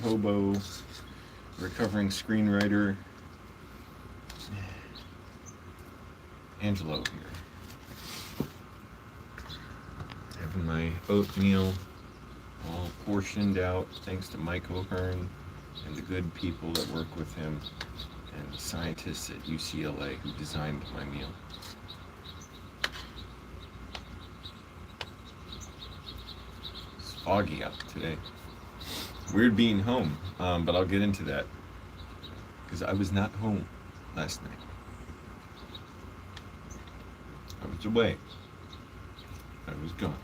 hobo, recovering screenwriter, Angelo here. Having my oatmeal all portioned out thanks to Mike O'Hearn and the good people that work with him and the scientists at UCLA who designed my meal. It's foggy out today. Weird being home, but I'll get into that because I was not home last night. I was away. I was gone.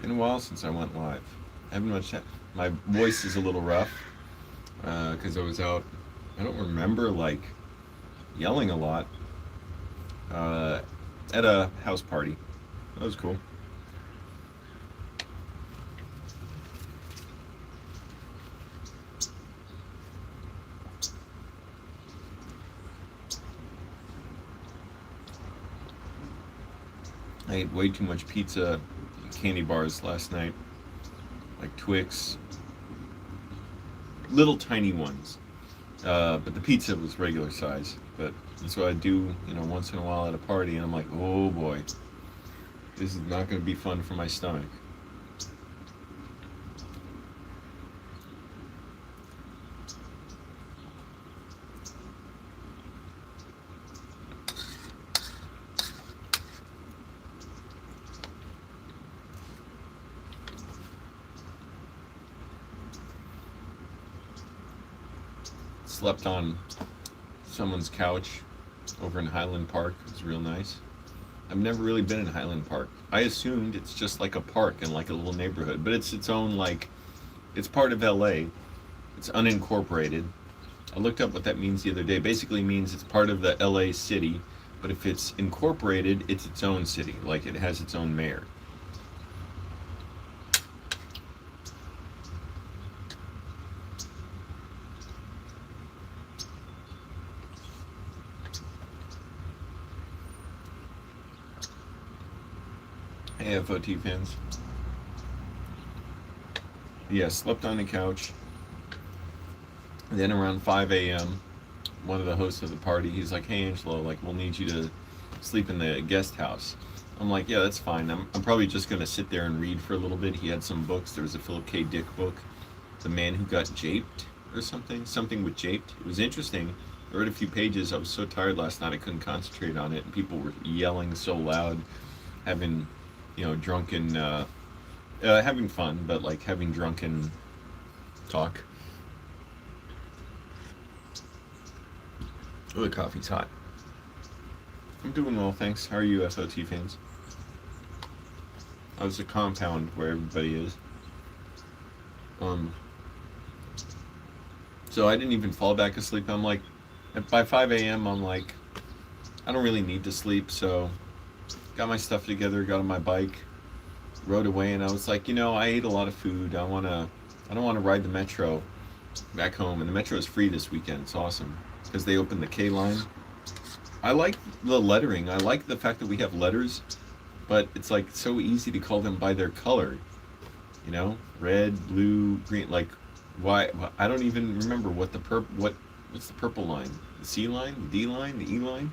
Been a while since I went live. I haven't much. My voice is a little rough because I was out. I don't remember like yelling a lot at a house party. That was cool. I ate way too much pizza and candy bars last night, like Twix, little tiny ones. But the pizza was regular size. But that's what I do, once in a while at a party, and I'm like, oh boy, this is not going to be fun for my stomach. Slept on someone's couch over in Highland Park. It was real nice. I've never really been in Highland Park. I assumed it's just like a park and like a little neighborhood, but it's its own, like, it's part of LA. It's unincorporated. I looked up what that means the other day. Basically means it's part of the LA city, but if it's incorporated, it's its own city. Like it has its own mayor. Hey, FOT fans. Yeah, slept on the couch. Then around 5 a.m., one of the hosts of the party, he's like, hey, Angelo, like, we'll need you to sleep in the guest house. I'm like, yeah, that's fine. I'm probably just going to sit there and read for a little bit. He had some books. There was a Philip K. Dick book, The Man Who Got Japed, or something with japed. It was interesting. I read a few pages. I was so tired last night I couldn't concentrate on it, and people were yelling so loud, having drunken, having fun, but like having drunken talk. Oh, the coffee's hot. I'm doing well, thanks. How are you, FOT fans? How's the compound where everybody is? So I didn't even fall back asleep. I'm like, by 5 a.m., I'm like, I don't really need to sleep, so got my stuff together, got on my bike, rode away, and I was like, I ate a lot of food. I don't want to ride the metro back home, and the metro is free this weekend. It's awesome because they opened the K line. I like the lettering. I like the fact that we have letters, but it's like so easy to call them by their color. Red, blue, green. Like, why? I don't even remember what's the purple line? The C line, the D line, the E line.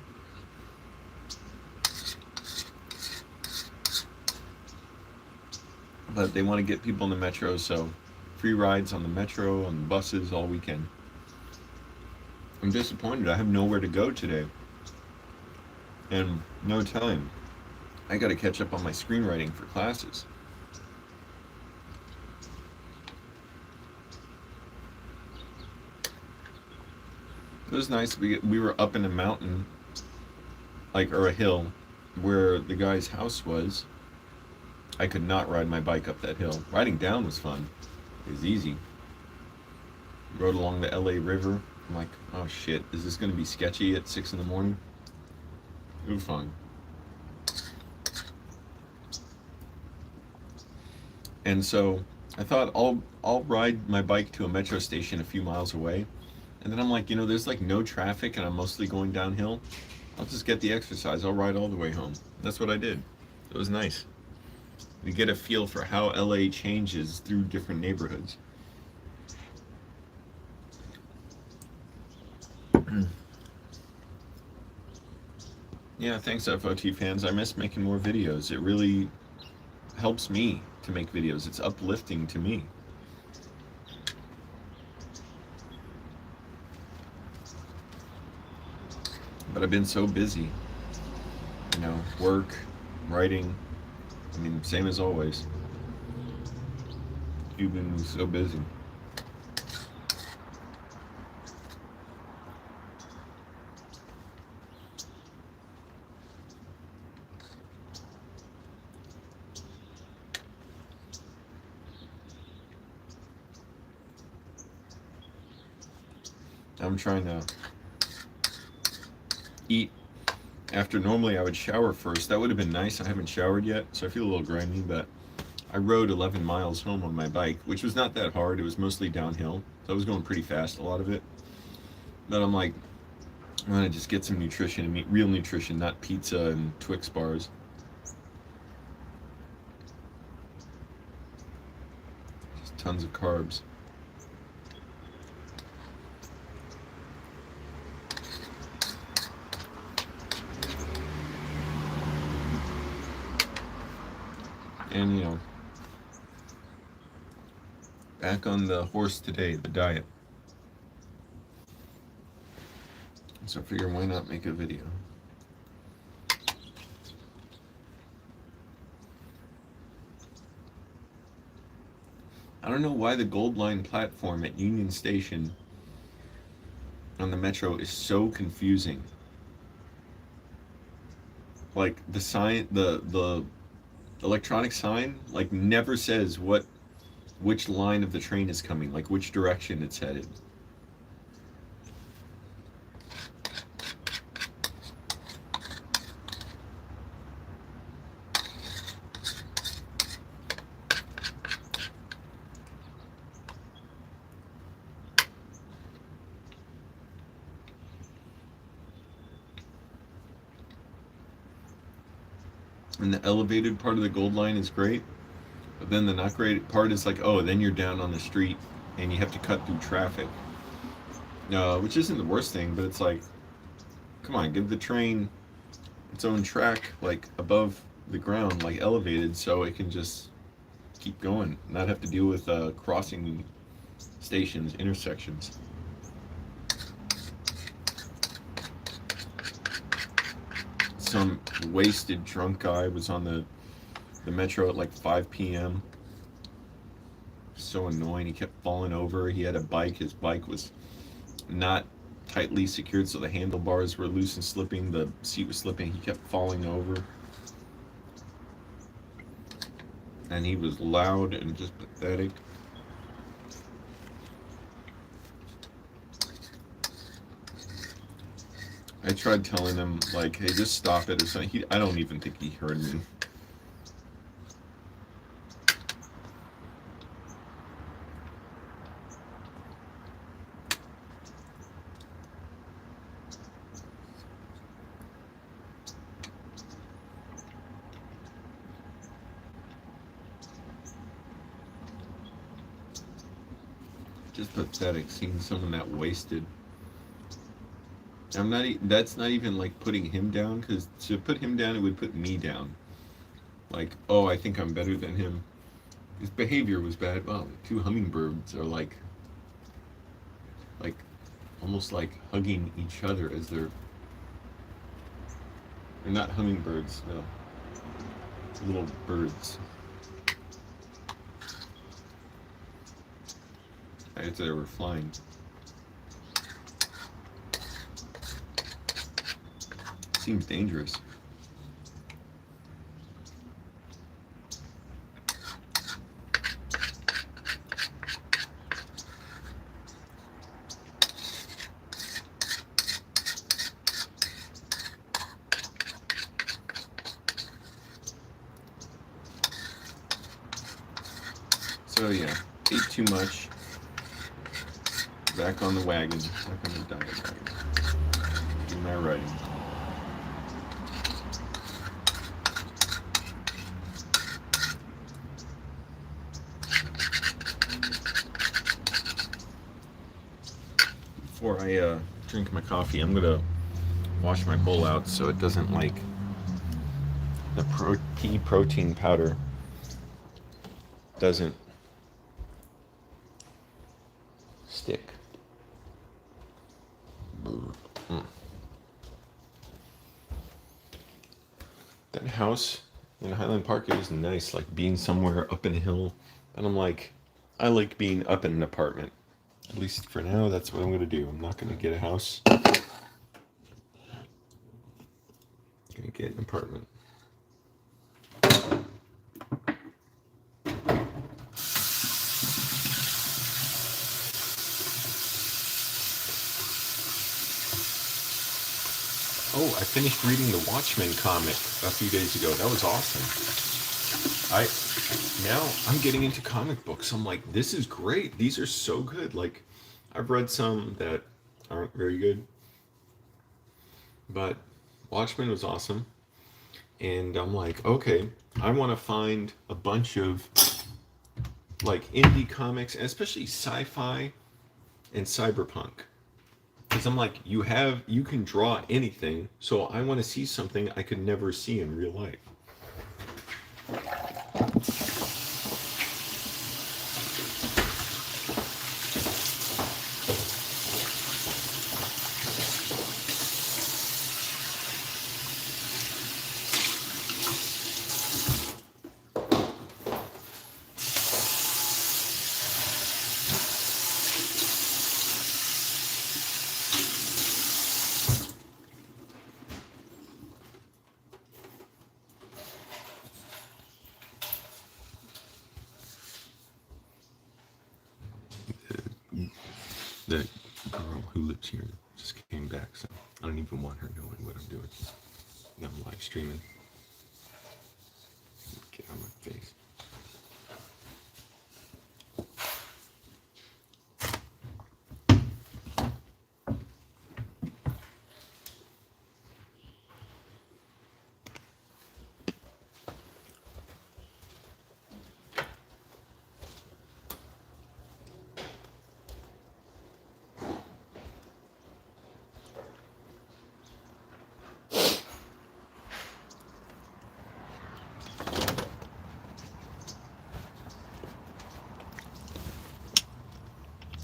But they want to get people in the metro, so free rides on the metro, on the buses all weekend. I'm disappointed. I have nowhere to go today. And no time. I got to catch up on my screenwriting for classes. It was nice. We were up in a mountain, or a hill, where the guy's house was. I could not ride my bike up that hill. Riding down was fun. It was easy. Rode along the LA River. I'm like, oh shit, is this going to be sketchy at 6 in the morning? It was fun. And so I thought I'll ride my bike to a metro station a few miles away. And then I'm like, there's like no traffic and I'm mostly going downhill. I'll just get the exercise. I'll ride all the way home. That's what I did. It was nice. You get a feel for how LA changes through different neighborhoods. Yeah, thanks FOT fans. I miss making more videos. It really helps me to make videos. It's uplifting to me. But I've been so busy. You know, work, writing. I mean, same as always. You've been so busy. I'm trying to eat after. Normally I would shower first. That would have been nice. I haven't showered yet, so I feel a little grimy, but I rode 11 miles home on my bike, which was not that hard. It was mostly downhill, so I was going pretty fast, a lot of it. But I'm like, I'm gonna just get some nutrition and real nutrition, not pizza and Twix bars. Just tons of carbs. And, you know, back on the horse today, the diet. So I figure, why not make a video? I don't know why the Gold Line platform at Union Station on the Metro is so confusing. Like the sign, the electronic sign, like never says which line of the train is coming, like which direction it's headed. And the elevated part of the Gold Line is great, but then the not great part is like, oh, then you're down on the street and you have to cut through traffic. Which isn't the worst thing, but it's like, come on, give the train its own track, like above the ground, like elevated, so it can just keep going, not have to deal with crossing stations, intersections. Some wasted drunk guy was on the Metro at like 5 p.m. So annoying. He kept falling over. He had a bike. His bike was not tightly secured, so the handlebars were loose and slipping. The seat was slipping. He kept falling over. And he was loud and just pathetic. I tried telling him, like, hey, just stop it or something. I don't even think he heard me. Just pathetic seeing someone that wasted. I'm not. That's not even like putting him down, because to put him down, it would put me down. Like, oh, I think I'm better than him. His behavior was bad. Well, two hummingbirds are like almost like hugging each other as they're not hummingbirds. No, little birds. As they were flying. Seems dangerous. So yeah, ate too much. Back on the wagon. Back on the diet wagon. Do my writing. I drink my coffee, I'm gonna wash my bowl out so it doesn't like the pea protein powder doesn't stick. Mm. That house in Highland Park is nice, like being somewhere up in a hill. And I'm like, I like being up in an apartment. At least for now, that's what I'm gonna do. I'm not gonna get a house. I'm gonna get an apartment. Oh, I finished reading the Watchmen comic a few days ago. That was awesome. Now I'm getting into comic books. I'm like, this is great. These are so good. Like, I've read some that aren't very good, but Watchmen was awesome. And I'm like, okay, I want to find a bunch of like indie comics, and especially sci-fi and cyberpunk. Because I'm like, you can draw anything, so I want to see something I could never see in real life. The girl who lives here just came back, so I don't even want her knowing what I'm doing. I'm live streaming. Get on my face.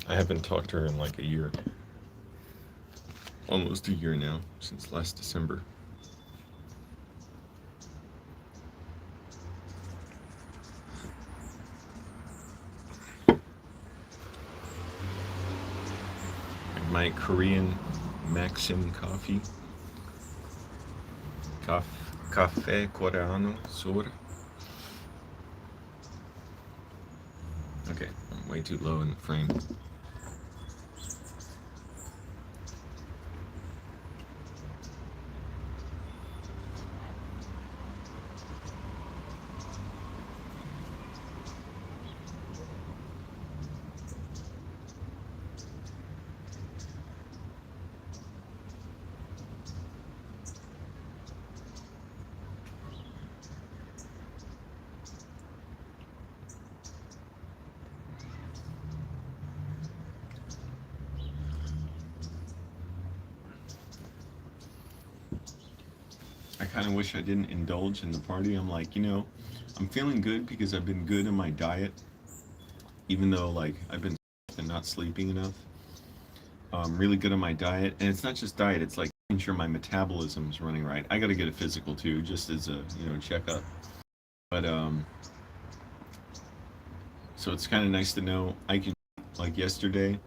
I haven't talked to her in like a year. Almost a year now, since last December. My Korean Maxim coffee. Caffè Coreano Sur. Okay, I'm way too low in the frame. I kind of wish I didn't indulge in the party. I'm like, I'm feeling good because I've been good in my diet, even though like I've been not sleeping enough. Really good on my diet, and it's not just diet. It's like making sure my metabolism's running right. I got to get a physical too, just as a checkup. But so it's kind of nice to know I can like yesterday, and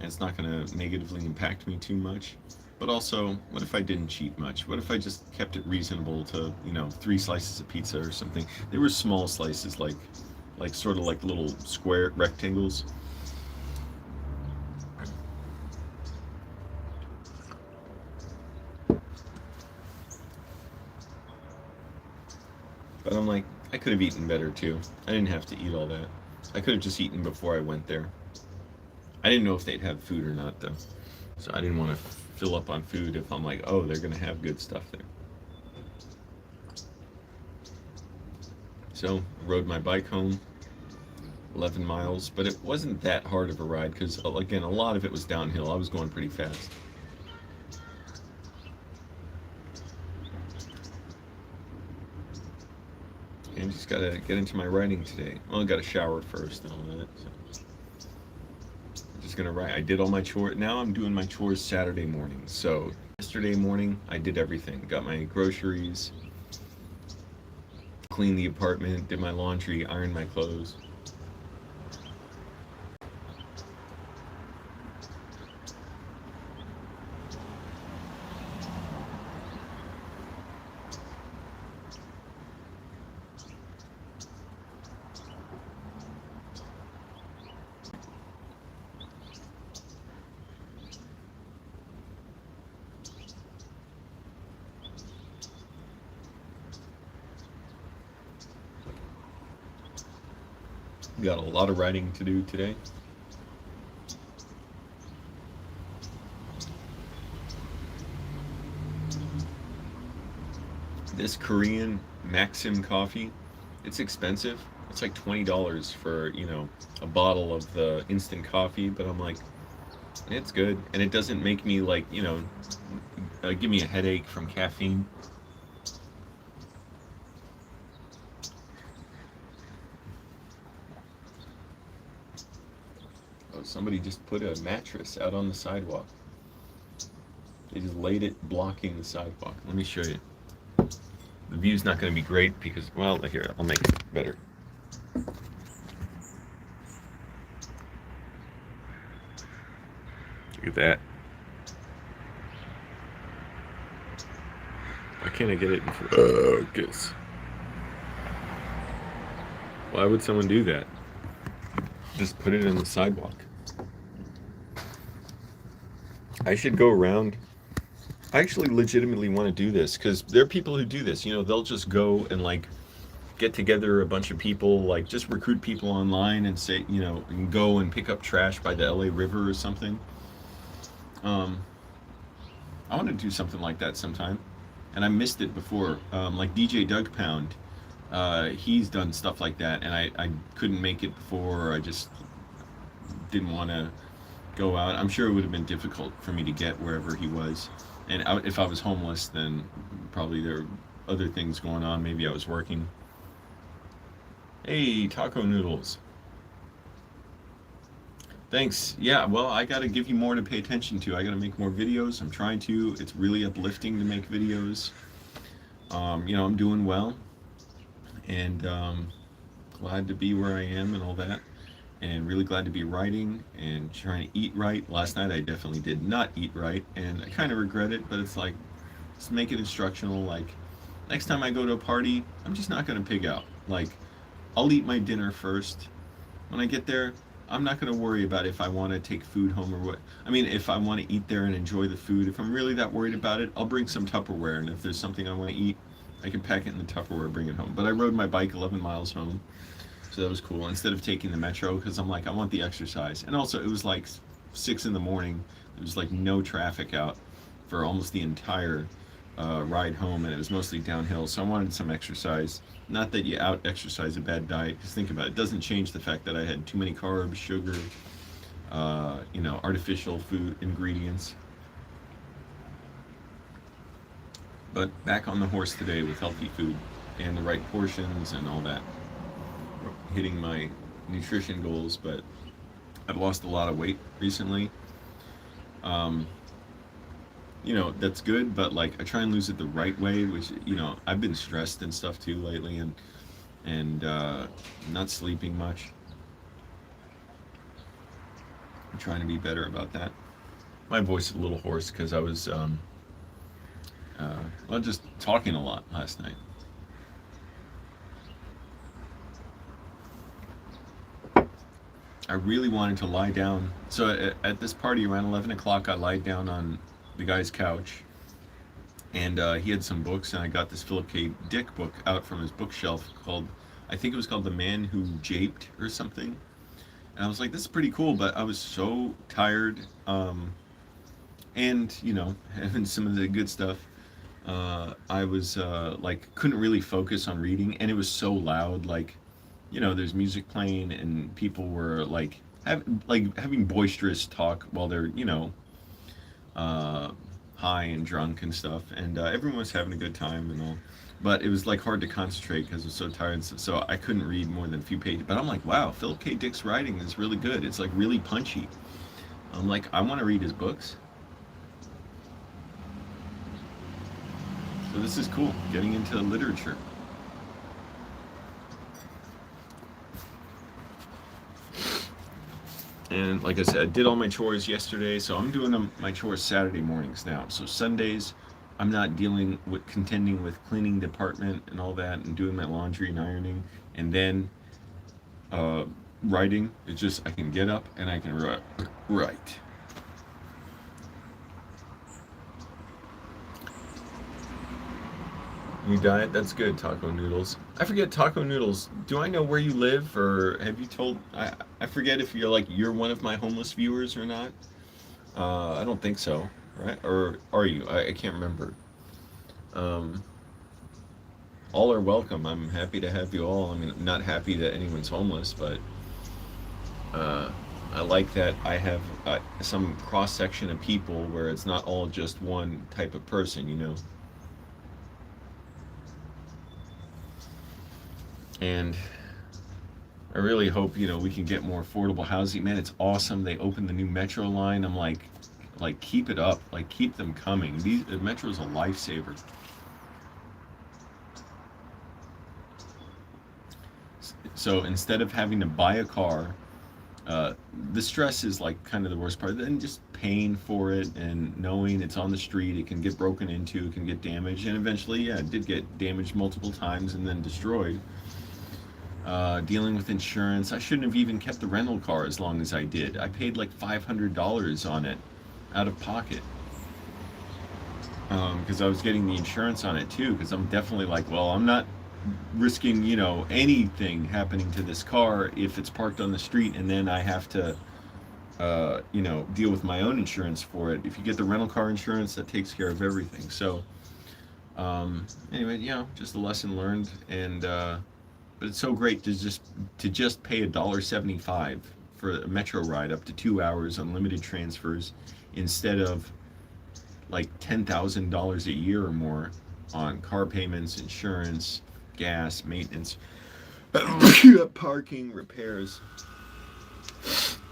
it's not going to negatively impact me too much. But also, what if I didn't cheat much? What if I just kept it reasonable to, 3 slices of pizza or something? They were small slices, like sort of like little square rectangles. But I'm like, I could have eaten better too. I didn't have to eat all that. I could have just eaten before I went there. I didn't know if they'd have food or not though. So I didn't want to fill up on food if I'm like, oh, they're going to have good stuff there. So, rode my bike home. 11 miles, but it wasn't that hard of a ride because, again, a lot of it was downhill. I was going pretty fast. And just gotta get into my writing today. Well, I gotta shower first and all that. So I'm just gonna write. I did all my chores. Now I'm doing my chores Saturday morning. So yesterday morning I did everything. Got my groceries, cleaned the apartment, did my laundry, ironed my clothes. Got a lot of writing to do today. This Korean Maxim coffee, it's expensive. It's like $20 for, a bottle of the instant coffee, but I'm like, it's good. And it doesn't make me like, give me a headache from caffeine. Oh, somebody just put a mattress out on the sidewalk. They just laid it blocking the sidewalk. Let me show you. The view's not going to be great because, well, here, I'll make it better. Look at that. Why can't I get it in focus? Why would someone do that? Just put it in the sidewalk. I should go around. I actually legitimately want to do this because there are people who do this. They'll just go and like get together a bunch of people, like just recruit people online and say, and go and pick up trash by the LA River or something. I want to do something like that sometime, and I missed it before. Like DJ Doug Pound, he's done stuff like that, and I couldn't make it before. I just didn't want to go out. I'm sure it would have been difficult for me to get wherever he was. And if I was homeless, then probably there were other things going on. Maybe I was working. Hey, taco noodles. Thanks. Yeah, well, I got to give you more to pay attention to. I got to make more videos. I'm trying to. It's really uplifting to make videos. I'm doing well. And glad to be where I am and all that. And really glad to be writing and trying to eat right. Last night I definitely did not eat right, and I kind of regret it, but it's like, just make it instructional. Like, next time I go to a party, I'm just not going to pig out. Like, I'll eat my dinner first. When I get there, I'm not going to worry about if I want to take food home or what. I mean, if I want to eat there and enjoy the food, if I'm really that worried about it, I'll bring some Tupperware, and if there's something I want to eat, I can pack it in the Tupperware and bring it home. But I rode my bike 11 miles home. So that was cool. Instead of taking the metro, because I'm like, I want the exercise. And also, it was like 6 in the morning. There was like no traffic out for almost the entire ride home, and it was mostly downhill. So I wanted some exercise. Not that you out exercise a bad diet, because think about it. It doesn't change the fact that I had too many carbs, sugar, artificial food ingredients. But back on the horse today with healthy food and the right portions and all that. Hitting my nutrition goals, but I've lost a lot of weight recently. That's good, but like I try and lose it the right way, which I've been stressed and stuff too lately, and not sleeping much. I'm trying to be better about that. My voice is a little hoarse because I was just talking a lot last night. I really wanted to lie down. So at this party around 11 o'clock, I lied down on the guy's couch, and he had some books, and I got this Philip K. Dick book out from his bookshelf I think it was called The Man Who Japed or something. And I was like, this is pretty cool, but I was so tired, and, having some of the good stuff. I was, couldn't really focus on reading, and it was so loud, like, there's music playing and people were like having boisterous talk while they're uh, high and drunk and stuff, and everyone was having a good time and all. But it was like hard to concentrate because I was so tired, and so I couldn't read more than a few pages. But I'm like, wow, Philip K. Dick's writing is really good. It's like really punchy. I'm like, I want to read his books. So this is cool, getting into literature. And like I said, I did all my chores yesterday, so I'm doing my chores Saturday mornings now. So Sundays, I'm not dealing with contending with cleaning department and all that, and doing my laundry and ironing, and then uh, writing. It's just I can get up and I can write. You diet? That's good. Taco noodles. I forget taco noodles. Do I know where you live, or have you told? I forget if you're one of my homeless viewers or not. I don't think so, right? Or are you? I can't remember. Um, all are welcome. I'm happy to have you all. I mean, I'm not happy that anyone's homeless, but uh, I like that I have some cross section of people where it's not all just one type of person. And I really hope we can get more affordable housing. Man, it's awesome. They opened the new metro line. I'm like keep it up. Like keep them coming. The metro's a lifesaver. So instead of having to buy a car, uh, the stress is like kind of the worst part. Then just paying for it and knowing it's on the street, it can get broken into, it can get damaged, and eventually, yeah, it did get damaged multiple times and then destroyed. Dealing with insurance, I shouldn't have even kept the rental car as long as I did. I paid like $500 on it out of pocket because I was getting the insurance on it too. Because I'm definitely like, well, I'm not risking anything happening to this car if it's parked on the street and then I have to deal with my own insurance for it. If you get the rental car insurance, that takes care of everything. So anyway, just a lesson learned, and but it's so great to just pay $1.75 for a metro ride up to 2 hours, unlimited transfers, instead of like $10,000 a year or more on car payments, insurance, gas, maintenance, parking, repairs,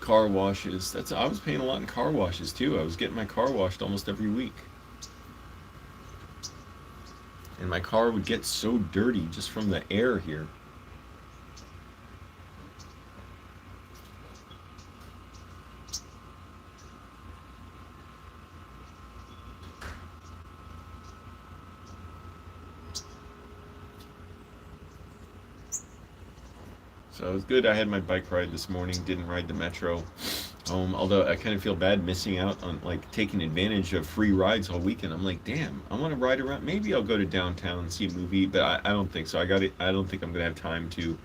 car washes. I was paying a lot in car washes too. I was getting my car washed almost every week. And my car would get so dirty just from the air here. So it was good. I had my bike ride this morning. Didn't ride the metro home. Although I kind of feel bad missing out on like taking advantage of free rides all weekend. I'm like, damn, I want to ride around. Maybe I'll go to downtown and see a movie, but I don't think so. I don't think I'm gonna have time to,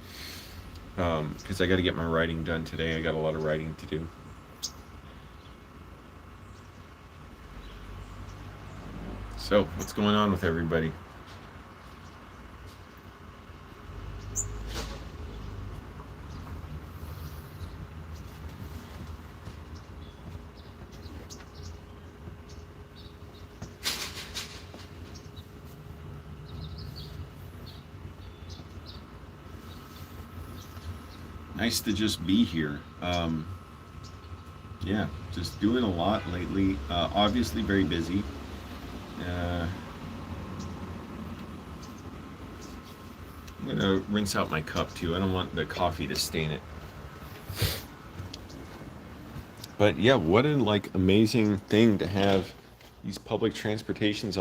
because I got to get my writing done today. I got a lot of writing to do. So what's going on with everybody? Nice to just be here. Yeah, just doing a lot lately. Obviously, very busy. Uh, I'm gonna rinse out my cup too. I don't want the coffee to stain it. But yeah, what a amazing thing to have these public transportation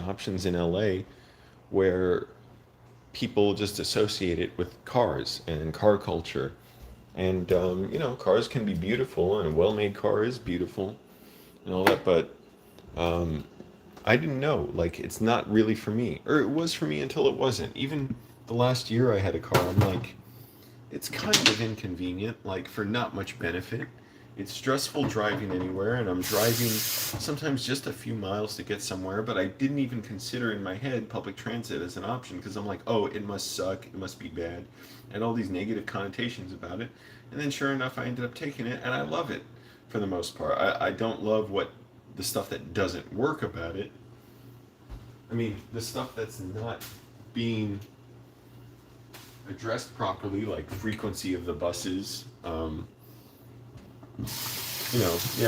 options in LA, where people just associate it with cars and car culture. And cars can be beautiful, and a well-made car is beautiful and all that, but um, I didn't know, like, it's not really for me. Or it was for me until it wasn't. Even the last year I had a car, I'm like, it's kind of inconvenient, like, for not much benefit. it's stressful driving anywhere, and I'm driving sometimes just a few miles to get somewhere, but I didn't even consider in my head public transit as an option because I'm like, oh, it must suck, it must be bad, and all these negative connotations about it. And then sure enough, I ended up taking it, and I love it for the most part. I don't love what the stuff that doesn't work about it. I mean, the stuff that's not being addressed properly, like frequency of the buses. Yeah,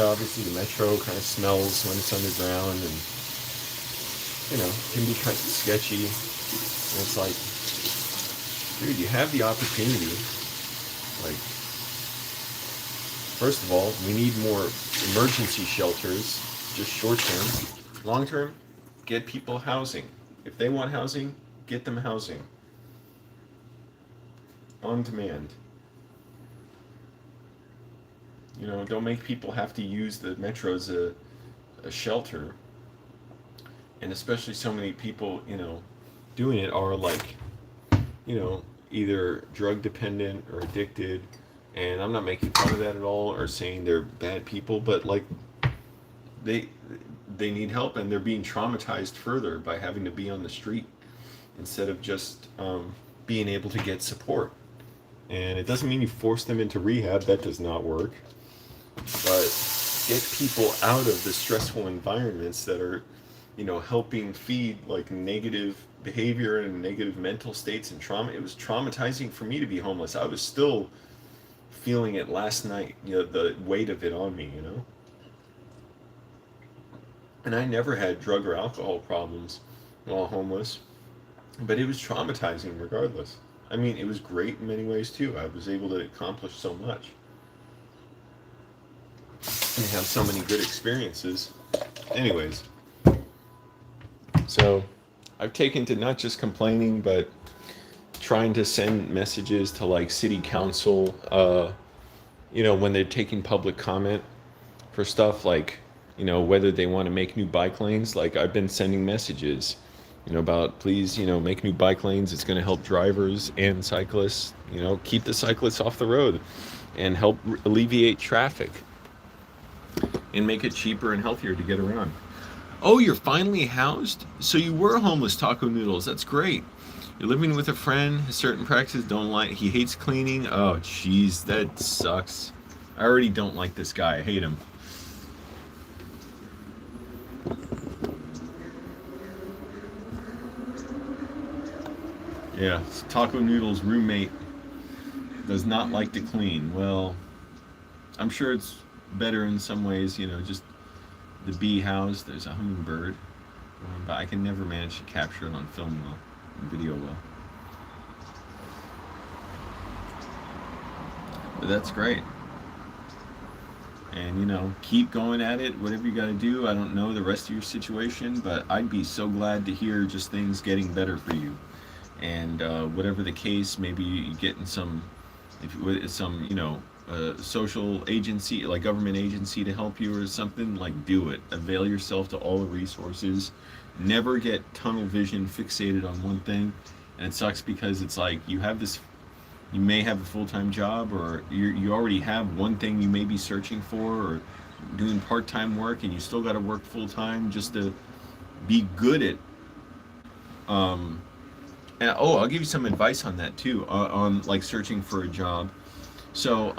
obviously the metro kind of smells when it's underground, and can be kind of sketchy. And it's like, dude, you have the opportunity. Like, first of all, we need more emergency shelters, just short term. Long term, get people housing. If they want housing, get them housing. On demand. Don't make people have to use the metro as a shelter. And especially so many people, doing it are like, either drug dependent or addicted. And I'm not making fun of that at all or saying they're bad people, but like they need help, and they're being traumatized further by having to be on the street instead of just being able to get support. And it doesn't mean you force them into rehab. That does not work. But get people out of the stressful environments that are, helping feed like negative behavior and negative mental states and trauma. It was traumatizing for me to be homeless. I was still feeling it last night, the weight of it on me. And I never had drug or alcohol problems while homeless, but it was traumatizing regardless. I mean, it was great in many ways too. I was able to accomplish so much and have so many good experiences. Anyways, so I've taken to not just complaining, but trying to send messages to like city council, when they're taking public comment for stuff like, whether they want to make new bike lanes. Like I've been sending messages, about please, make new bike lanes. It's going to help drivers and cyclists, keep the cyclists off the road and help alleviate traffic and make it cheaper and healthier to get around. Oh, you're finally housed? So you were homeless, Taco Noodles. That's great. You're living with a friend. Certain practices don't like. He hates cleaning. Oh, jeez, that sucks. I already don't like this guy. I hate him. Yeah, Taco Noodle's roommate does not like to clean. Well, I'm sure it's better in some ways, just the bee house. There's a hummingbird, but I can never manage to capture it on film well, on video well. But that's great. And keep going at it, whatever you got to do. I don't know the rest of your situation, but I'd be so glad to hear just things getting better for you. And whatever the case, maybe you get in some social agency, like government agency, to help you or something. Like, do it. Avail yourself to all the resources. Never get tunnel vision fixated on one thing. And it sucks because it's like you may have a full-time job, or you already have one thing you may be searching for, or doing part-time work, and you still got to work full-time just to be good at and I'll give you some advice on that too, on like searching for a job. So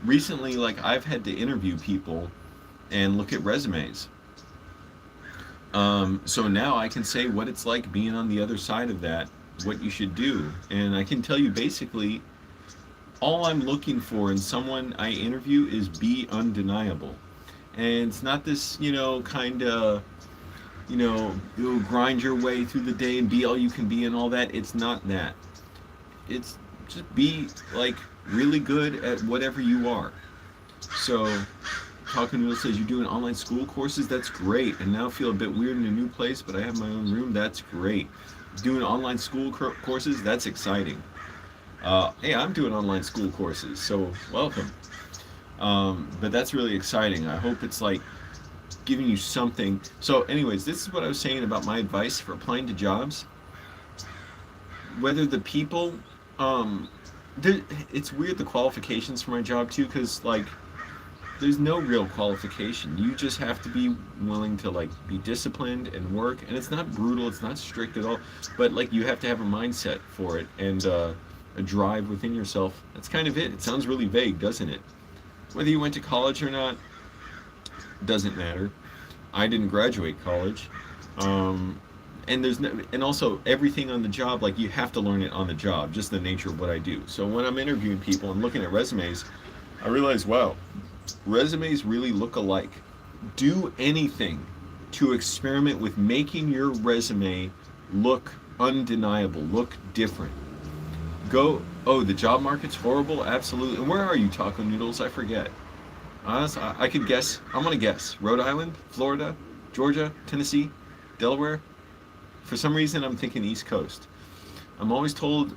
recently, like I've had to interview people and look at resumes. So now I can say what it's like being on the other side of that, what you should do, and I can tell you basically all I'm looking for in someone I interview is be undeniable. And it's not this, kind of you'll grind your way through the day and be all you can be and all that. It's not that. It's just be like really good at whatever you are. So Talking Wheel says you're doing online school courses. That's great. And now feel a bit weird in a new place, but I have my own room. That's great. Doing online school courses. That's exciting. Hey, I'm doing online school courses, so welcome. But that's really exciting. I hope it's like giving you something. So anyways, this is what I was saying about my advice for applying to jobs. Whether the people, it's weird the qualifications for my job too, because like there's no real qualification. You just have to be willing to like be disciplined and work. And it's not brutal. It's not strict at all. But like you have to have a mindset for it and a drive within yourself. That's kind of it. It sounds really vague, doesn't it? Whether you went to college or not doesn't matter. I didn't graduate college. Um, and there's no, and also everything on the job, like you have to learn it on the job, just the nature of what I do. So when I'm interviewing people and looking at resumes, I realize, wow, resumes really look alike. Do anything to experiment with making your resume look undeniable, look different. Go, oh, the job market's horrible? Absolutely. And where are you, Taco Noodles? I forget. Honestly, I could guess. I'm going to guess. Rhode Island, Florida, Georgia, Tennessee, Delaware. For some reason, I'm thinking East Coast. I'm always told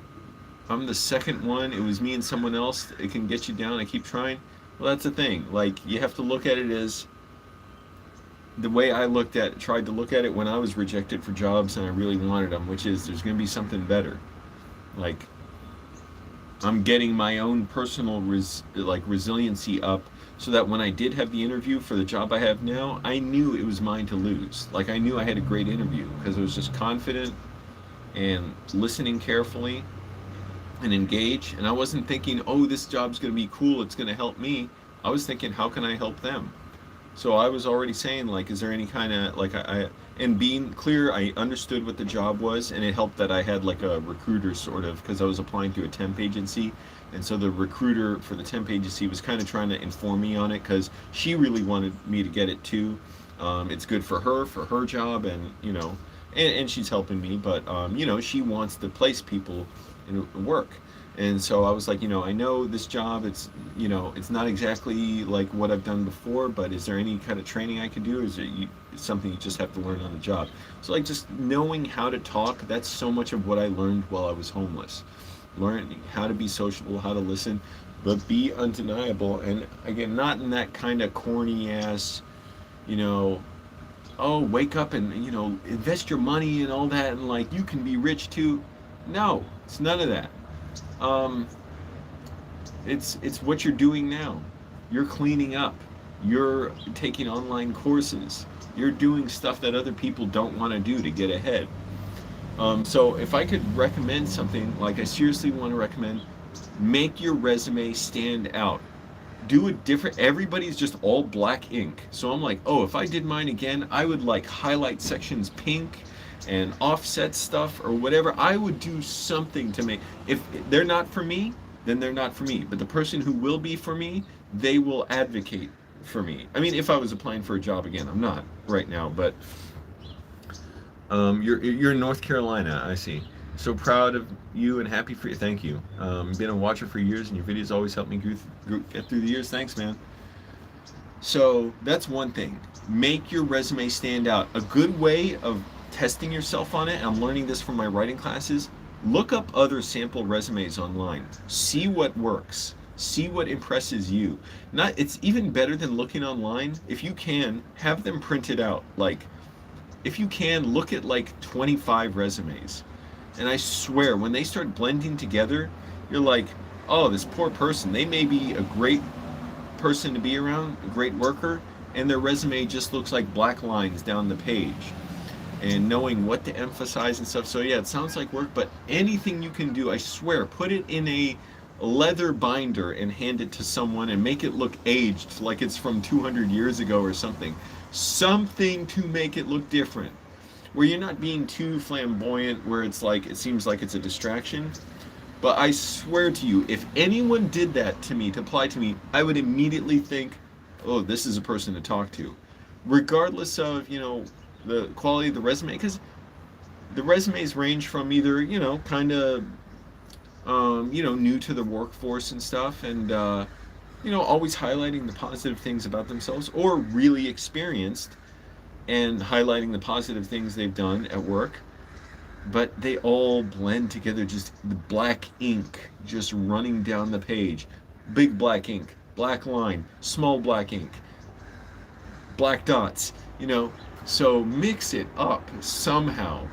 I'm the second one. It was me and someone else. It can get you down. I keep trying. Well, that's the thing. Like, you have to look at it as the way I tried to look at it when I was rejected for jobs and I really wanted them, which is there's going to be something better. Like, I'm getting my own personal resiliency up so that when I did have the interview for the job I have now, I knew it was mine to lose. Like, I knew I had a great interview because I was just confident and listening carefully and engaged. And I wasn't thinking, oh, this job's going to be cool, it's going to help me. I was thinking, how can I help them? So I was already saying, like, is there any kind of, like, and being clear, I understood what the job was, and it helped that I had, like, a recruiter, sort of, because I was applying to a temp agency, and so the recruiter for the temp agency was kind of trying to inform me on it, because she really wanted me to get it, too. It's good for her job, and, you know, and she's helping me, but, you know, she wants to place people in work. And so I was like, you know, I know this job, it's, you know, it's not exactly like what I've done before, but is there any kind of training I could do? Or is it something you just have to learn on the job? So like just knowing how to talk, that's so much of what I learned while I was homeless. Learning how to be sociable, how to listen, but be undeniable. And again, not in that kind of corny ass, you know, oh, wake up and, you know, invest your money and all that, and like, you can be rich too. No, it's none of that. Um, it's what you're doing now. You're cleaning up. You're taking online courses. You're doing stuff that other people don't want to do to get ahead. So if I could recommend something, like I seriously want to recommend, make your resume stand out. Do it different. Everybody's just all black ink. So I'm like, oh, if I did mine again, I would like highlight sections pink and offset stuff or whatever. I would do something to make, if they're not for me, then they're not for me. But the person who will be for me, they will advocate for me. I mean, if I was applying for a job again, I'm not right now, but you're in North Carolina, I see. So proud of you and happy for you. Thank you. Been a watcher for years, and your videos always help me get through the years. Thanks, man. So that's one thing. Make your resume stand out. A good way of testing yourself on it, and I'm learning this from my writing classes, look up other sample resumes online. See what works. See what impresses you. It's even better than looking online. If you can, have them printed out. Like, if you can, look at like 25 resumes. And I swear, when they start blending together, you're like, oh, this poor person, they may be a great person to be around, a great worker, and their resume just looks like black lines down the page. And knowing what to emphasize and stuff. So yeah, it sounds like work, but anything you can do, I swear, put it in a leather binder and hand it to someone and make it look aged, like it's from 200 years ago or something. Something to make it look different, where you're not being too flamboyant, where it's like, it seems like it's a distraction. But I swear to you, if anyone did that to me, to apply to me, I would immediately think, oh, this is a person to talk to. Regardless of, you know, the quality of the resume, because the resumes range from either, you know, kind of, you know, new to the workforce and stuff, and, you know, always highlighting the positive things about themselves, or really experienced and highlighting the positive things they've done at work. But they all blend together, just the black ink just running down the page. Big black ink, black line, small black ink, black dots, you know. So mix it up somehow.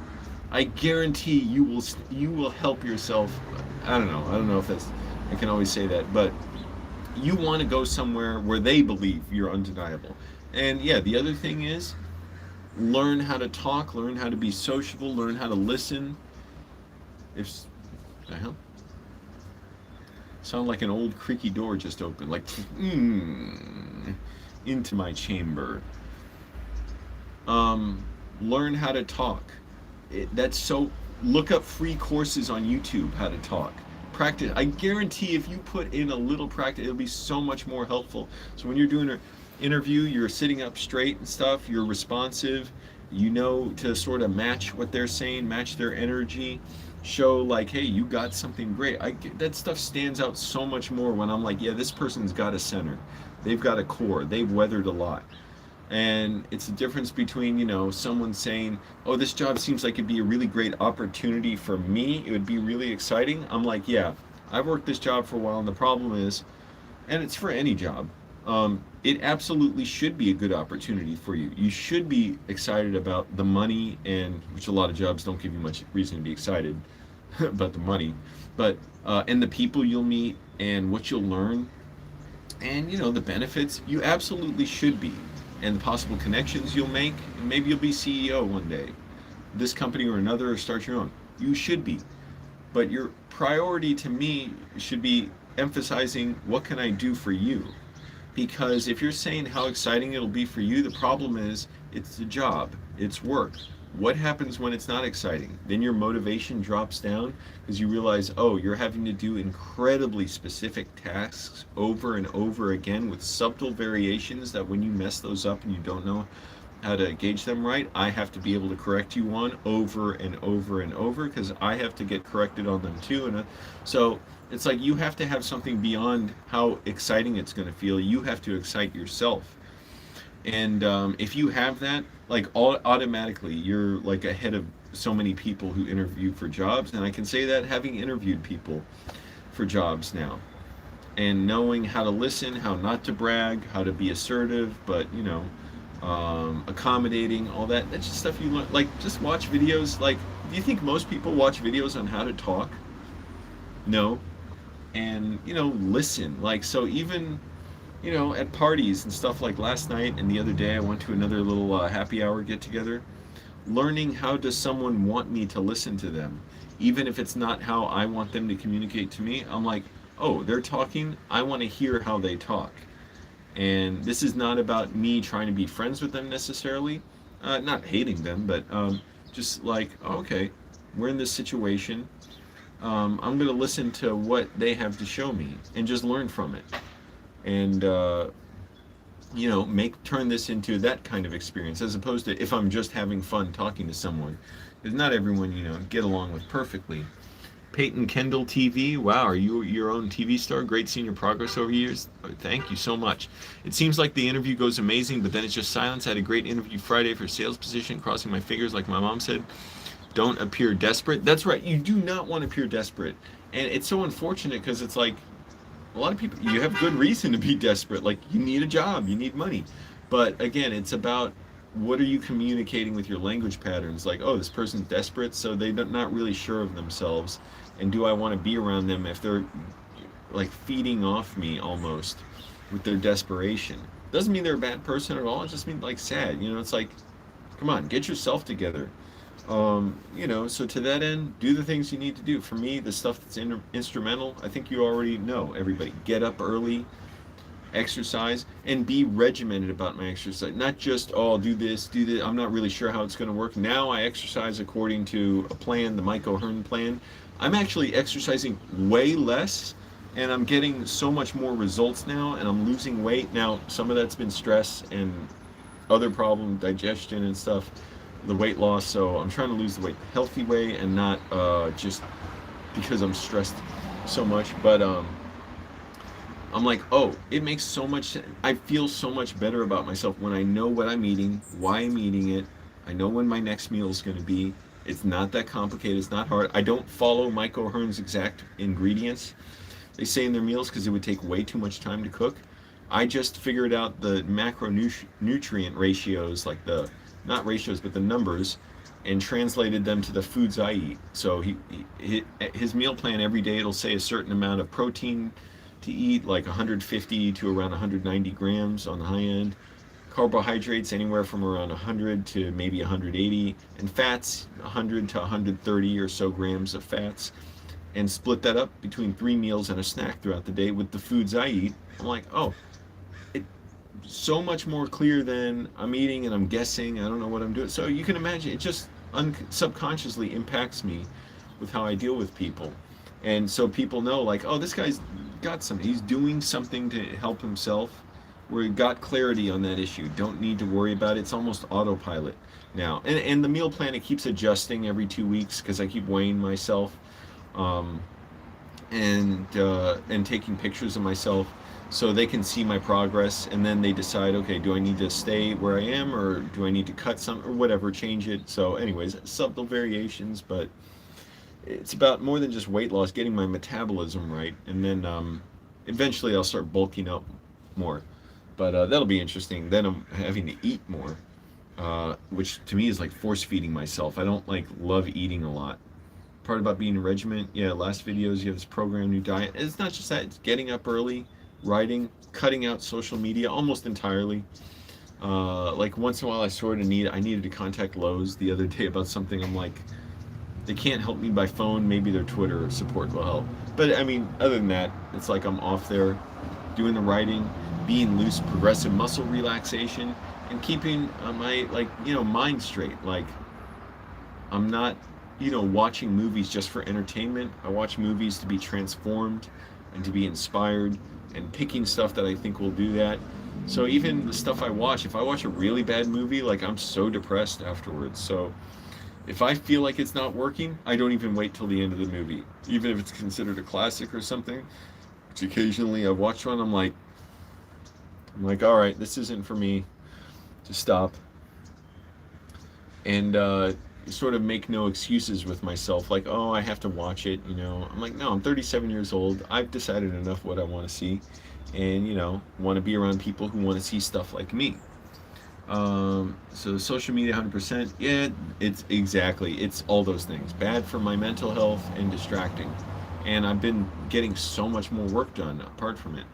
I guarantee you will help yourself. I don't know if that's, I can always say that, but you want to go somewhere where they believe you're undeniable. And yeah, the other thing is learn how to talk, learn how to be sociable, learn how to listen. If the hell sound like an old creaky door just opened, like into my chamber. um, Learn how to talk. That's so. Look up free courses on YouTube how to talk. Practice. I guarantee if you put in a little practice, it'll be so much more helpful. So when you're doing an interview, you're sitting up straight and stuff. You're responsive. You know to sort of match what they're saying, match their energy. Show like, hey, you got something great. That stuff stands out so much more when I'm like, yeah, this person's got a center. They've got a core. They've weathered a lot. And it's the difference between, someone saying, oh, this job seems like it'd be a really great opportunity for me, it would be really exciting. I'm like, yeah, I've worked this job for a while, and the problem is, and it's for any job, it absolutely should be a good opportunity for you. You should be excited about the money, and which a lot of jobs don't give you much reason to be excited about the money, but and the people you'll meet and what you'll learn, and the benefits. You absolutely should be, and the possible connections you'll make, and maybe you'll be CEO one day, this company or another, or start your own. You should be, but your priority to me should be emphasizing what can I do for you. Because if you're saying how exciting it'll be for you, the problem is it's a job, it's work. What happens when it's not exciting? Then your motivation drops down because you realize, oh, you're having to do incredibly specific tasks over and over again with subtle variations that when you mess those up and you don't know how to gauge them right, I have to be able to correct you on over and over and over because I have to get corrected on them too. And so it's like you have to have something beyond how exciting it's going to feel. You have to excite yourself. And if you have that, like automatically, you're like ahead of so many people who interview for jobs. And I can say that having interviewed people for jobs now, and knowing how to listen, how not to brag, how to be assertive, but accommodating, all that. That's just stuff you learn. Like, just watch videos. Like, do you think most people watch videos on how to talk? No. And listen. Like, so even at parties and stuff, like last night and the other day, I went to another little happy hour get together. Learning how does someone want me to listen to them, even if it's not how I want them to communicate to me. I'm like, oh, they're talking. I want to hear how they talk. And this is not about me trying to be friends with them necessarily, not hating them, but just like, okay, we're in this situation. I'm going to listen to what they have to show me and just learn from it. And turn this into that kind of experience, as opposed to if I'm just having fun talking to someone, because not everyone get along with perfectly. Peyton Kendall TV, wow, are you your own TV star? Great seeing your progress over years. Oh, thank you so much. It seems like the interview goes amazing, but then it's just silence. I had a great interview Friday for sales position, crossing my fingers like my mom said. Don't appear desperate. That's right, you do not want to appear desperate. And it's so unfortunate because it's like, a lot of people, you have good reason to be desperate. Like, you need a job, you need money. But again, it's about what are you communicating with your language patterns. Like, oh, this person's desperate, so they're not really sure of themselves. And do I want to be around them if they're like feeding off me almost with their desperation? Doesn't mean they're a bad person at all. It just means like sad. It's like, come on, get yourself together. So to that end, do the things you need to do. For me, the stuff that's instrumental, I think you already know, everybody. Get up early, exercise, and be regimented about my exercise. Not just, oh, I'll do this, I'm not really sure how it's going to work. Now I exercise according to a plan, the Mike O'Hearn plan. I'm actually exercising way less, and I'm getting so much more results now, and I'm losing weight. Now, some of that's been stress and other problems, digestion and stuff, the weight loss. So I'm trying to lose the weight the healthy way and not just because I'm stressed so much. But I'm like, oh, it makes so much sense. I feel so much better about myself when I know what I'm eating, why I'm eating it. I know when my next meal is going to be. It's not that complicated. It's not hard. I don't follow Mike O'Hearn's exact ingredients they say in their meals because it would take way too much time to cook. I just figured out the macronutrient ratios, like the, not ratios, but the numbers, and translated them to the foods I eat. So his meal plan every day, it'll say a certain amount of protein, to eat, like 150 to around 190 grams on the high end. Carbohydrates anywhere from around 100 to maybe 180, and fats 100 to 130 or so grams of fats, and split that up between 3 meals and a snack throughout the day with the foods I eat. I'm like, oh, it's so much more clear than I'm eating and I'm guessing. I don't know what I'm doing. So you can imagine it just subconsciously impacts me with how I deal with people. And so people know, like, oh, this guy's got something. He's doing something to help himself. We got clarity on that issue. Don't need to worry about it. It's almost autopilot now. And the meal plan, it keeps adjusting every 2 weeks because I keep weighing myself, um, and taking pictures of myself so they can see my progress, and then they decide, okay, do I need to stay where I am, or do I need to cut some, or whatever, change it. So anyways, subtle variations, but it's about more than just weight loss, getting my metabolism right, and then eventually I'll start bulking up more. But that'll be interesting. Then I'm having to eat more, which to me is like force feeding myself. I don't like love eating a lot. Part about being a regiment, yeah, last videos, you have this program, new diet. It's not just that, it's getting up early, writing, cutting out social media almost entirely. Like once in a while I needed to contact Lowe's the other day about something. I'm like, they can't help me by phone, maybe their Twitter support will help. But I mean, other than that, it's like I'm off there doing the writing, being loose, progressive muscle relaxation, and keeping my, like, mind straight. Like, I'm not, watching movies just for entertainment. I watch movies to be transformed and to be inspired, and picking stuff that I think will do that. So even the stuff I watch, if I watch a really bad movie, like, I'm so depressed afterwards. So if I feel like it's not working, I don't even wait till the end of the movie. Even if it's considered a classic or something, which occasionally I've watched one, I'm like, all right, this isn't for me. Just stop. And sort of make no excuses with myself, like, oh, I have to watch it. I'm like, no, I'm 37 years old. I've decided enough what I want to see, and want to be around people who want to see stuff like me. So social media, 100%. Yeah, it's all those things. Bad for my mental health and distracting. And I've been getting so much more work done apart from it.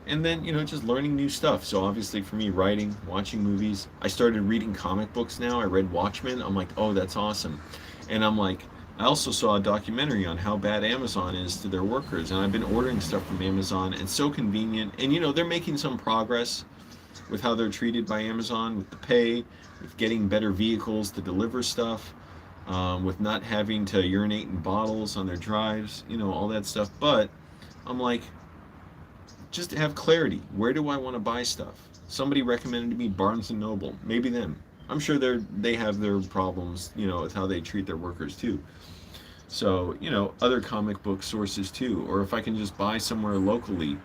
And then, just learning new stuff. So obviously for me, writing, watching movies. I started reading comic books now. I read Watchmen. I'm like, oh, that's awesome. And I'm like, I also saw a documentary on how bad Amazon is to their workers. And I've been ordering stuff from Amazon. And so convenient. And, they're making some progress with how they're treated by Amazon, with the pay, with getting better vehicles to deliver stuff, with not having to urinate in bottles on their drives, all that stuff. But I'm like, just to have clarity. Where do I want to buy stuff? Somebody recommended to me Barnes & Noble. Maybe them. I'm sure they have their problems, with how they treat their workers too. So, other comic book sources too. Or if I can just buy somewhere locally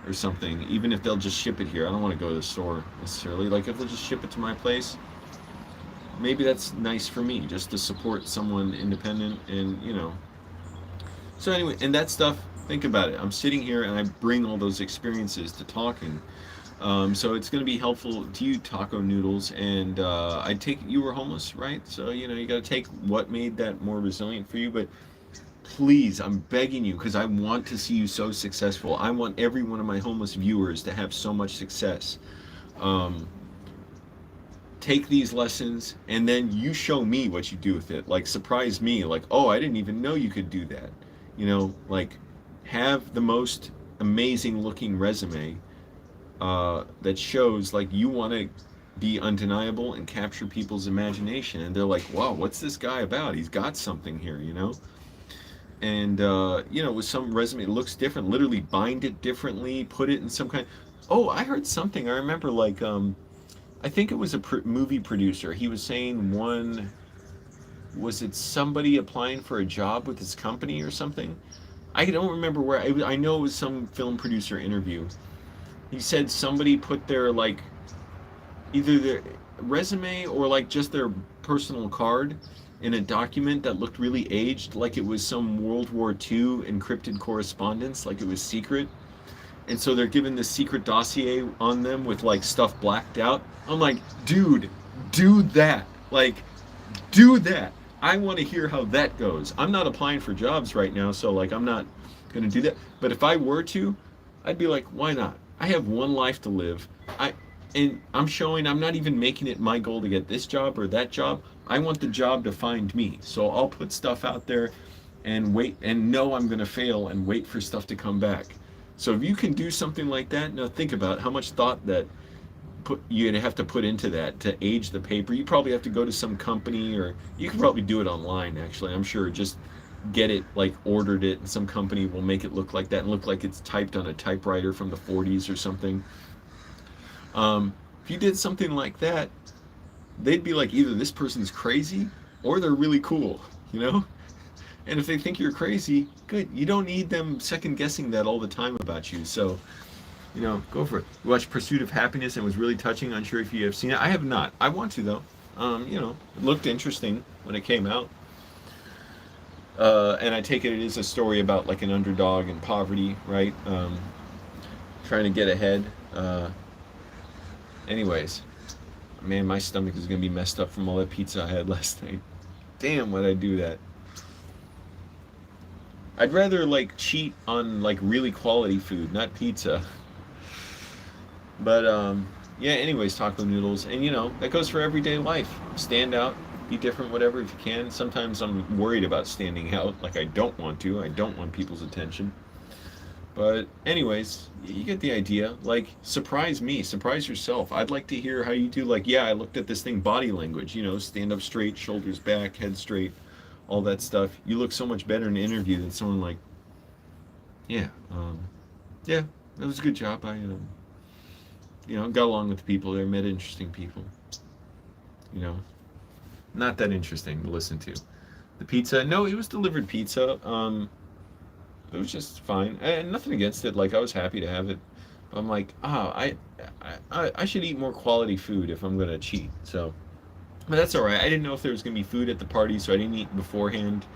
or something, even if they'll just ship it here. I don't want to go to the store necessarily. Like, if they'll just ship it to my place, maybe that's nice for me, just to support someone independent. And so anyway, and that stuff, think about it. I'm sitting here and I bring all those experiences to talking. So it's going to be helpful to you, Taco Noodles. And I take it you were homeless, right? So, you got to take what made that more resilient for you. But please, I'm begging you, because I want to see you so successful. I want every one of my homeless viewers to have so much success. Take these lessons, and then you show me what you do with it. Like, surprise me. Like, oh, I didn't even know you could do that. Like, have the most amazing looking resume that shows, like, you want to be undeniable and capture people's imagination, and they're like, wow, what's this guy about? He's got something here. And with some resume, it looks different. Literally bind it differently, put it in some kind. Oh, I heard something. I remember, like, I think it was a movie producer. He was saying was it somebody applying for a job with his company or something? I don't remember where. I know it was some film producer interview. He said somebody put their, like, either their resume or, like, just their personal card in a document that looked really aged, like it was some World War II encrypted correspondence, like it was secret. And so they're given this secret dossier on them with, like, stuff blacked out. I'm like, dude, do that. Like, do that. I want to hear how that goes. I'm not applying for jobs right now, so, like, I'm not going to do that. But if I were to, I'd be like, why not? I have one life to live. And I'm showing I'm not even making it my goal to get this job or that job. I want the job to find me. So I'll put stuff out there and wait and know I'm going to fail and wait for stuff to come back. So if you can do something like that, now think about how much thought that you'd have to put into that to age the paper. You probably have to go to some company, or you can probably do it online actually. I'm sure just get it, like ordered it, and some company will make it look like that and look like it's typed on a typewriter from the 40s or something. If you did something like that, they'd be like, either this person's crazy or they're really cool, you know? And if they think you're crazy, good. You don't need them second guessing that all the time about you. So, go for it. We watched Pursuit of Happiness and it was really touching. Unsure if you have seen it. I have not. I want to though. It looked interesting when it came out. And I take it is a story about like an underdog in poverty, right? Trying to get ahead. Anyways, man, my stomach is gonna be messed up from all that pizza I had last night. Damn, why'd I do that? I'd rather like cheat on like really quality food, not pizza. But yeah. Anyways, taco noodles, and that goes for everyday life. Stand out, be different, whatever if you can. Sometimes I'm worried about standing out, like I don't want to. I don't want people's attention. But anyways, you get the idea. Like, surprise me, surprise yourself. I'd like to hear how you do. Like, yeah, I looked at this thing, body language. Stand up straight, shoulders back, head straight, all that stuff. You look so much better in an interview than someone like, yeah, yeah, it was a good job. I, got along with the people there, met interesting people. Not that interesting to listen to. The pizza, no, it was delivered pizza. It was just fine, and nothing against it. Like I was happy to have it. But I'm like, I should eat more quality food if I'm gonna cheat. So, but that's all right. I didn't know if there was gonna be food at the party, so I didn't eat beforehand.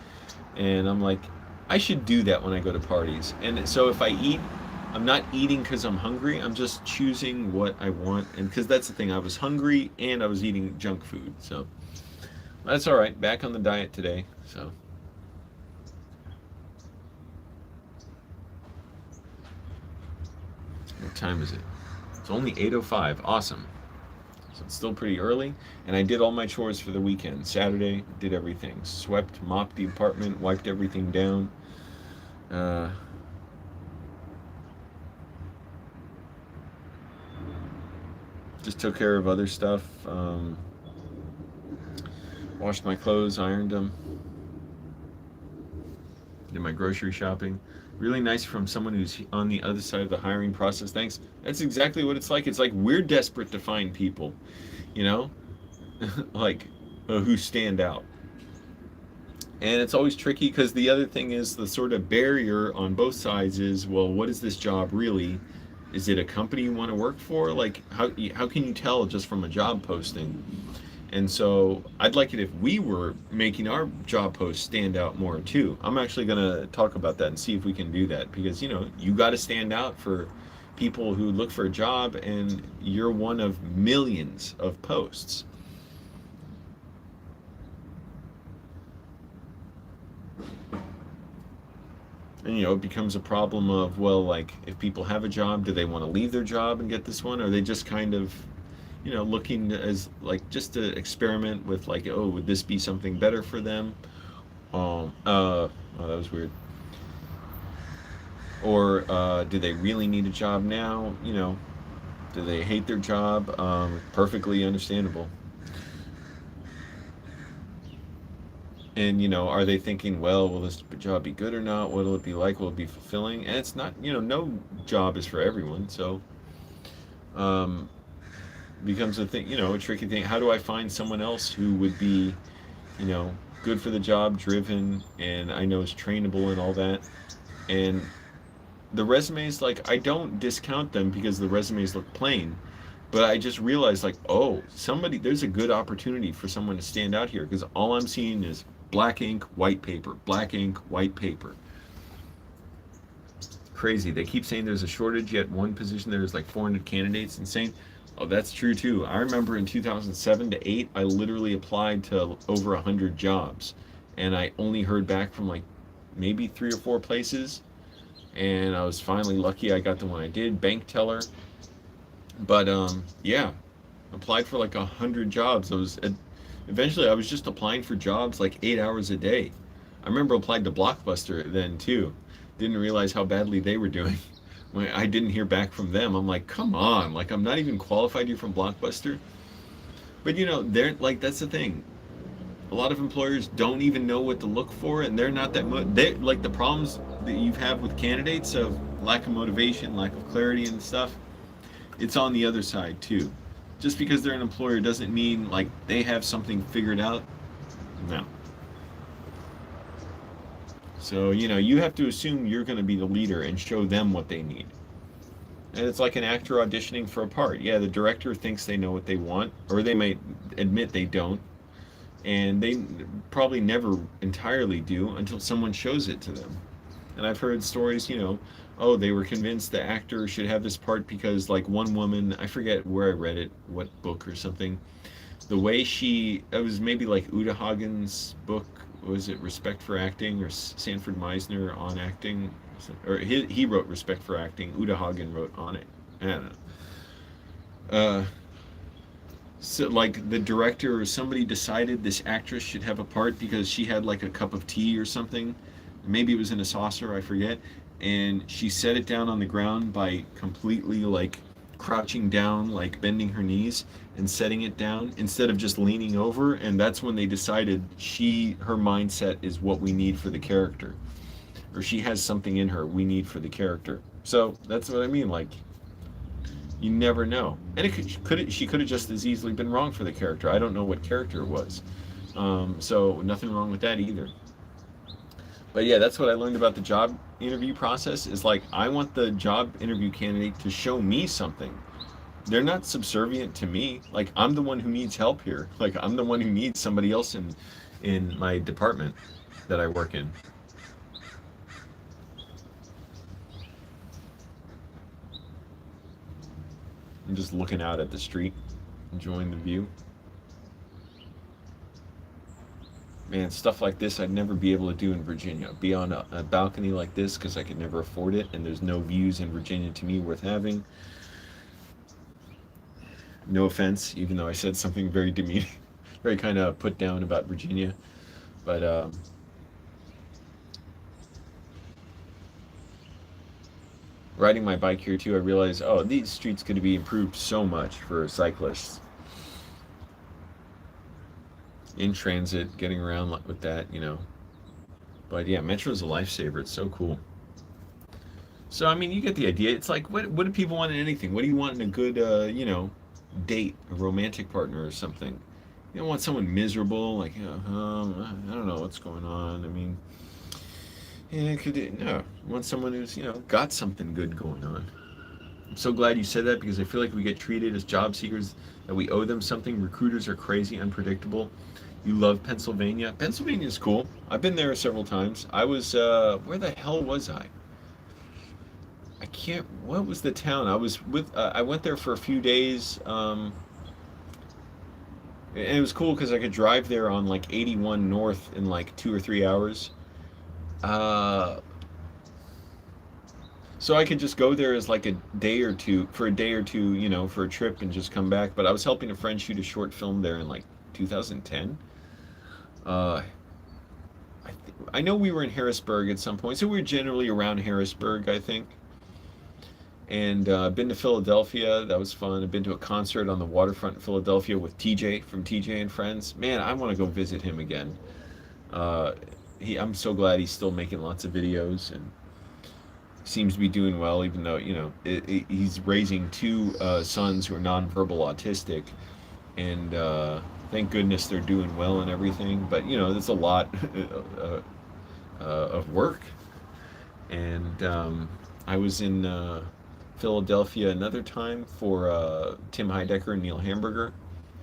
And I'm like, I should do that when I go to parties. And so if I eat, I'm not eating because I'm hungry. I'm just choosing what I want, and because that's the thing. I was hungry and I was eating junk food. So that's all right. Back on the diet today. So. What time is it? It's only 8:05. Awesome. So it's still pretty early, and I did all my chores for the weekend. Saturday, did everything. Swept, mopped the apartment, wiped everything down. Just took care of other stuff. Washed my clothes, ironed them. Did my grocery shopping. Really nice from someone who's on the other side of the hiring process. Thanks. That's exactly what it's like. It's like we're desperate to find people, like who stand out. And it's always tricky because the other thing is the sort of barrier on both sides is, well, what is this job really? Is it a company you want to work for? Like, how can you tell just from a job posting? And so I'd like it if we were making our job posts stand out more too. I'm actually going to talk about that and see if we can do that, because you got to stand out for people who look for a job, and you're one of millions of posts. And it becomes a problem of, well, like, if people have a job, do they want to leave their job and get this one, or are they just kind of looking as like just to experiment with, like, oh, would this be something better for them? Oh, that was weird. Or do they really need a job now? Do they hate their job? Perfectly understandable. And are they thinking, well, will this job be good or not? What will it be like? Will it be fulfilling? And it's not, no job is for everyone. So becomes a thing, a tricky thing. How do I find someone else who would be, good for the job, driven, and I know is trainable and all that? And the resumes, like, I don't discount them because the resumes look plain, but I just realized, like, oh, there's a good opportunity for someone to stand out here, because all I'm seeing is black ink, white paper, black ink, white paper. Crazy. They keep saying there's a shortage, yet one position there's like 400 candidates. Insane. Oh, that's true too. I remember in 2007 to 8, I literally applied to over 100 jobs, and I only heard back from like maybe 3 or 4 places. and I was finally lucky I got the one I did, bank teller. But yeah, applied for like 100 jobs. Eventually I was just applying for jobs like 8 hours a day. I remember applied to Blockbuster then too. Didn't realize how badly they were doing. When I didn't hear back from them, I'm like, come on, like I'm not even qualified here from Blockbuster. But they're like, that's the thing. A lot of employers don't even know what to look for, and they're not that much. They like the problems that you have with candidates of lack of motivation, lack of clarity, and stuff. It's on the other side too. Just because they're an employer doesn't mean like they have something figured out. No. So you have to assume you're going to be the leader and show them what they need. And it's like an actor auditioning for a part. Yeah, the director thinks they know what they want, or they might admit they don't, and they probably never entirely do until someone shows it to them. And I've heard stories, oh, they were convinced the actor should have this part because, like, one woman, I forget where I read it, what book or something, the way it was maybe like Uta Hagen's book, was it Respect for Acting, or Sanford Meisner on acting? Or he wrote Respect for Acting, Uta Hagen wrote on it. I don't know. So like the director or somebody decided this actress should have a part because she had like a cup of tea or something. Maybe it was in a saucer, I forget. And she set it down on the ground by completely like crouching down, like bending her knees and setting it down instead of just leaning over. And that's when they decided her mindset is what we need for the character. Or she has something in her we need for the character. So that's what I mean. Like, you never know. And she could have just as easily been wrong for the character. I don't know what character it was. So nothing wrong with that either. But yeah, that's what I learned about the job interview process is like, I want the job interview candidate to show me something. They're not subservient to me. Like, I'm the one who needs help here. Like, I'm the one who needs somebody else in my department that I work in. I'm just looking out at the street, enjoying the view. Man, stuff like this I'd never be able to do in Virginia. Be on a balcony like this because I could never afford it, and there's no views in Virginia to me worth having. No offense, even though I said something very demeaning, very kind of put down about Virginia. But riding my bike here too, I realized, oh, these streets could be improved so much for cyclists. In transit, getting around with that, But yeah, Metro's a lifesaver. It's so cool. So, I mean, you get the idea. It's like, what do people want in anything? What do you want in a good, date, a romantic partner or something? You don't want someone miserable, like, I don't know what's going on. I mean, yeah, no. You want someone who's, got something good going on. I'm so glad you said that because I feel like we get treated as job seekers, that we owe them something. Recruiters are crazy, unpredictable. You love Pennsylvania. Pennsylvania's cool. I've been there several times. I was, where the hell was I? What was the town? I went there for a few days, and it was cool because I could drive there on like 81 North in like 2 or 3 hours. So I could just go there as like a day or two, for a trip and just come back. But I was helping a friend shoot a short film there in like 2010. I know we were in Harrisburg at some point, so we were generally around Harrisburg, I think. And I've been to Philadelphia. That was fun. I've been to a concert on the waterfront in Philadelphia with TJ from TJ and Friends. Man, I want to go visit him again. I'm so glad he's still making lots of videos and seems to be doing well, even though he's raising two sons who are nonverbal autistic, and thank goodness they're doing well and everything. But there's a lot of work. And I was in Philadelphia another time for Tim Heidecker and Neil Hamburger.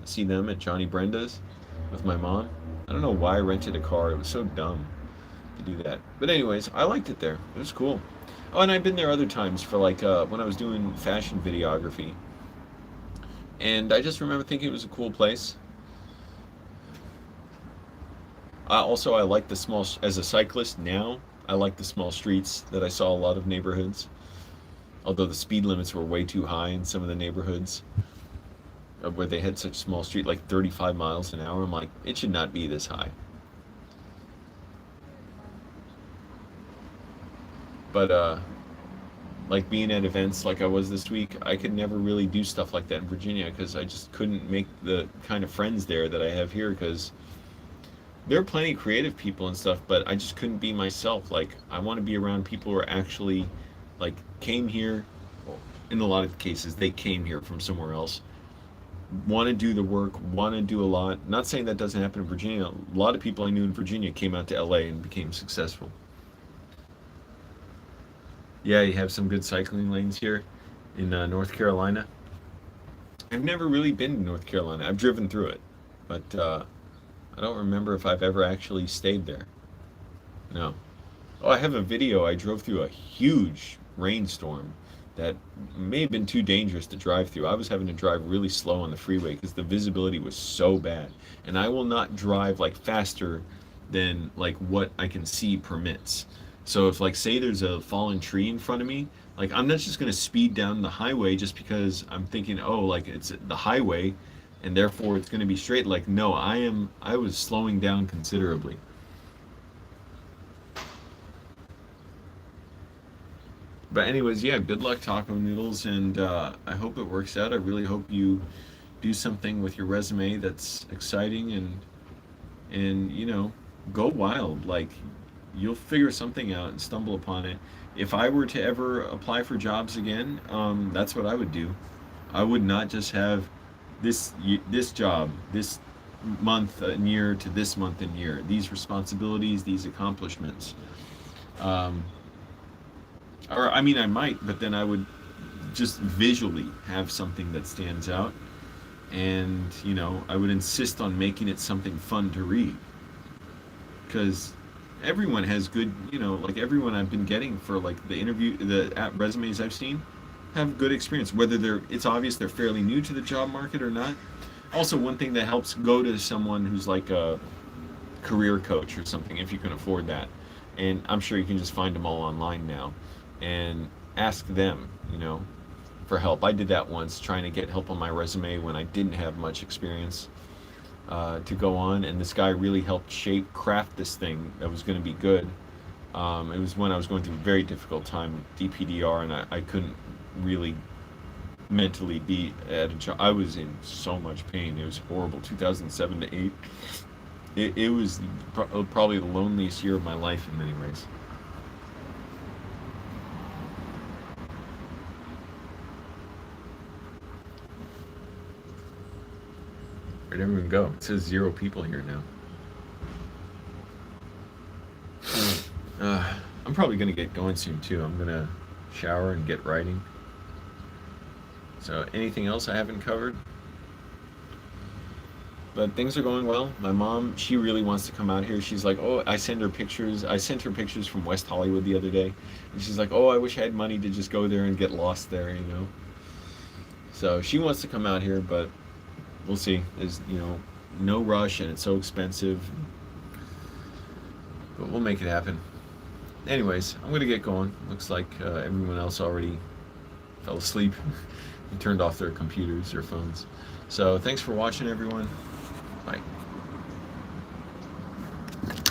I see them at Johnny Brenda's with my mom. I don't know why I rented a car. It was so dumb to do that. But anyways, I liked it there. It was cool. Oh, and I've been there other times for like when I was doing fashion videography. And I just remember thinking it was a cool place. Also, I like the small, as a cyclist now, I like the small streets that I saw a lot of neighborhoods. Although the speed limits were way too high in some of the neighborhoods where they had such small street, like 35 miles an hour. I'm like, it should not be this high. But like being at events like I was this week, I could never really do stuff like that in Virginia because I just couldn't make the kind of friends there that I have here because there are plenty of creative people and stuff, but I just couldn't be myself. Like I want to be around people who are actually like came here. In a lot of cases, they came here from somewhere else. Want to do the work, want to do a lot. Not saying that doesn't happen in Virginia. A lot of people I knew in Virginia came out to LA and became successful. Yeah, you have some good cycling lanes here in North Carolina. I've never really been to North Carolina. I've driven through it, but I don't remember if I've ever actually stayed there. No. Oh, I have a video. I drove through a huge rainstorm that may have been too dangerous to drive through. I was having to drive really slow on the freeway because the visibility was so bad. And I will not drive like faster than like what I can see permits. So if like say there's a fallen tree in front of me, like I'm not just going to speed down the highway just because I'm thinking, oh, like it's the highway and therefore it's going to be straight. Like no, I was slowing down considerably. But anyways, yeah, good luck taco noodles, and I hope it works out. I really hope you do something with your resume that's exciting and go wild. Like you'll figure something out and stumble upon it. If I were to ever apply for jobs again, that's what I would do. I would not just have this job, this month and year to this month and year, these responsibilities, these accomplishments. Um, or I mean, I might, but then I would just visually have something that stands out, and I would insist on making it something fun to read because everyone has good, like everyone I've been getting for like the resumes I've seen have good experience, whether it's obvious they're fairly new to the job market or not. Also, one thing that helps, go to someone who's like a career coach or something if you can afford that, and I'm sure you can just find them all online now, and ask them, for help. I did that once, trying to get help on my resume when I didn't have much experience to go on, and this guy really helped craft this thing that was going to be good. It was when I was going through a very difficult time, DPDR, and I couldn't really mentally be at a job. I was in so much pain. It was horrible. 2007 to 8. It was probably the loneliest year of my life in many ways. Where'd everyone go? It says 0 people here now. I'm probably gonna get going soon too. I'm gonna shower and get writing. So anything else I haven't covered? But things are going well. My mom, she really wants to come out here. She's like, oh, I sent her pictures. I sent her pictures from West Hollywood the other day, and she's like, oh, I wish I had money to just go there and get lost there. So she wants to come out here, but we'll see. There's no rush, and it's so expensive. But we'll make it happen. Anyways, I'm gonna get going. Looks like everyone else already fell asleep and turned off their computers or phones. So thanks for watching, everyone. Bye.